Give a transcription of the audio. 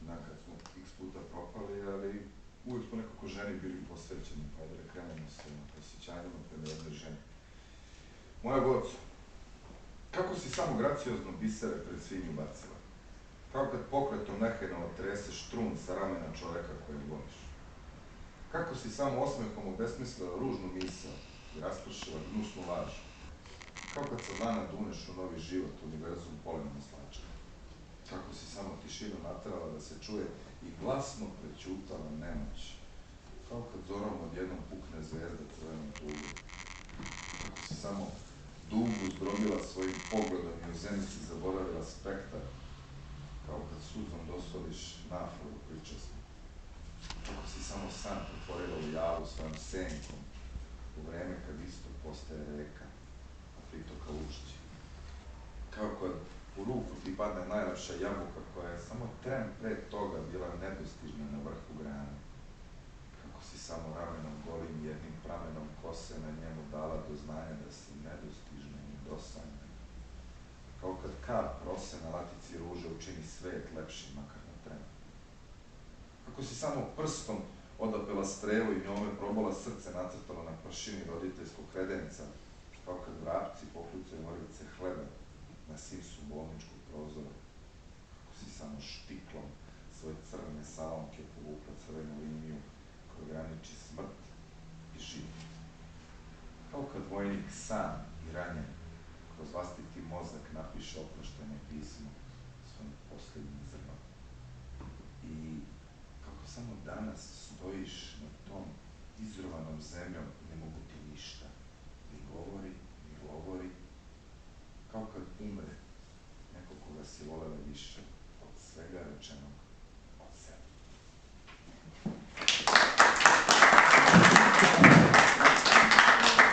Znakad smo x puta propali, ali uvijek smo nekako ženi bili posvećeni, pa da krenemo se na posjećanjima prema jednoj ženi. Moja Goco, kako si samo graciozno bisere pred svinju bacila? Kao kad pokretom nehajno treseš trun sa ramena čoveka kojeg voliš. Kako si samo osmehom obesmislila ružnu misao i raspršila gnusnu laž? Kao kad sa dana duneš u novi život, univerzum polenom slača. Kako si samo tišinu naterala da se čuje i glasno prećutala nemoć. Kao kad zorom odjednom pukne zvezda crvenom tugom. Kako si samo dugu zdrobila svojim pogledom i u zenici zaboravila spektar. Kao kad suzom dosoliš naforu pričasnu. Kako si samo san pretvorila u javu svojom senkom u vreme kad isto postaje reka, a pritoka ušće. Kao kad u ruku ti padne najlepša jabuka koja je samo tren pre toga bila nedostižna na vrhu grane. Kako si samo ramenom golim jednim pramenom kose na njemu dala do znanja da si nedostižna i dosadna. Kao kad kap rose na latici ruže učini svet lepšim makar na tren. Kako si samo prstom odapela strelu i njome probola srce nacrtalo na prašini roditeljskog kredenca, kao kad vrapci pokljucaju mrvice hleba na simsu bolničkog prozora. Kako si samo štiklom svoje crne salonke povukla crvenu liniju koja graniči smrt i život. Kao kad vojnik sam i ranjen kroz vlastiti mozak napiše oprošteno pismo svojim posljednjim zrnom. I kako samo danas stojiš nad tom izrovanom zemljom i ne mogu ti ništa, ni govori, kao kad umre neko koga si volela više od svega rečenog